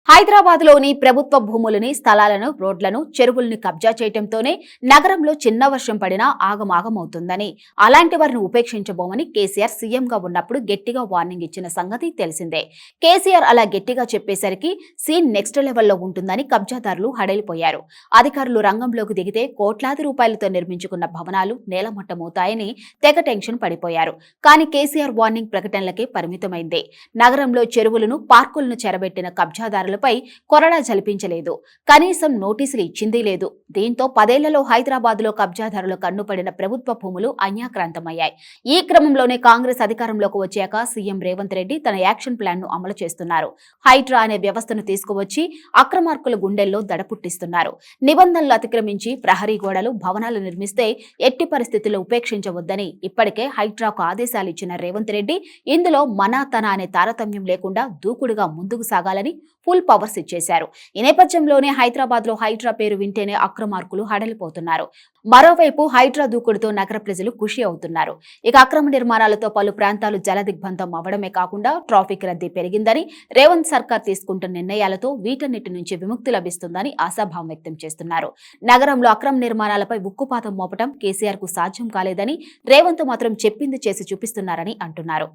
హైదరాబాద్లోని ప్రభుత్వ భూములని, స్థలాలను, రోడ్లను, చెరువుల్ని కబ్జా చేయడంతోనే నగరంలో చిన్న వర్షం పడినా ఆగమాగమవుతుందని, అలాంటి వారిని ఉపేక్షించబోమని కేసీఆర్ సీఎంగా ఉన్నప్పుడు గట్టిగా వార్నింగ్ ఇచ్చిన సంగతి తెలిసిందే. కేసీఆర్ అలా గట్టిగా చెప్పేసరికి సీన్ నెక్స్ట్ లెవెల్లో ఉంటుందని కబ్జాదారులు హడలిపోయారు. అధికారులు రంగంలోకి దిగితే కోట్లాది రూపాయలతో నిర్మించుకున్న భవనాలు నేలమట్టమవుతాయని తెగ టెన్షన్ పడిపోయారు. కానీ కేసీఆర్ వార్నింగ్ ప్రకటనలకే పరిమితమైంది. నగరంలో చెరువులను, పార్కులను చెరబెట్టిన కబ్జాదారులపై కొరడా జలిపించలేదు. కనీసం నోటీసులు ఇచ్చిందీ లేదు. దీంతో 10 ఏళ్లలో హైదరాబాద్లో కబ్జాదారుల కన్నుపడిన ప్రభుత్వ భూములు అన్యాక్రాంతమయ్యాయి. ఈ క్రమంలోనే కాంగ్రెస్ అధికారంలోకి వచ్చాక సీఎం రేవంత్ రెడ్డి తన యాక్షన్ ప్లాన్ ను అమలు చేస్తున్నారు. హైడ్రా అనే వ్యవస్థను తీసుకువచ్చి అక్రమార్కుల గుండెల్లో దడ పుట్టిస్తున్నారు. నిబంధనలు అతిక్రమించి ప్రహరీ గోడలు, భవనాలు నిర్మిస్తే ఎట్టి పరిస్థితుల్లో ఉపేక్షించవద్దని ఇప్పటికే హైడ్రాకు ఆదేశాలు ఇచ్చిన రేవంత్ రెడ్డి ఇందులో మన తన అనే తారతమ్యం లేకుండా దూకుడుగా ముందుకు సాగాలని ఫుల్ పవర్స్ ఇచ్చేశారు. ఈ నేపథ్యంలోనే హైదరాబాద్ లో హైడ్రా పేరు వింటేనే అక్రమార్కులు హడలిపోతున్నారు. మరోవైపు హైడ్రా దూకుడుతో నగర ప్రజలు ఖుషి అవుతున్నారు. ఇక అక్రమ నిర్మాణాలతో పలు ప్రాంతాలు జలదిగ్బంధం అవ్వడమే కాకుండా ట్రాఫిక్ రద్దీ పెరిగిందని, రేవంత్ సర్కార్ తీసుకుంటున్న నిర్ణయాలతో వీటన్నిటి నుంచి విముక్తి లభిస్తుందని ఆశాభావం వ్యక్తం చేస్తున్నారు. నగరంలో అక్రమ నిర్మాణాలపై ఉక్కుపాతం మోపటం కేసీఆర్ కు సాధ్యం కాలేదని, రేవంత్ మాత్రం చెప్పింది చేసి చూపిస్తున్నారని అంటున్నారు.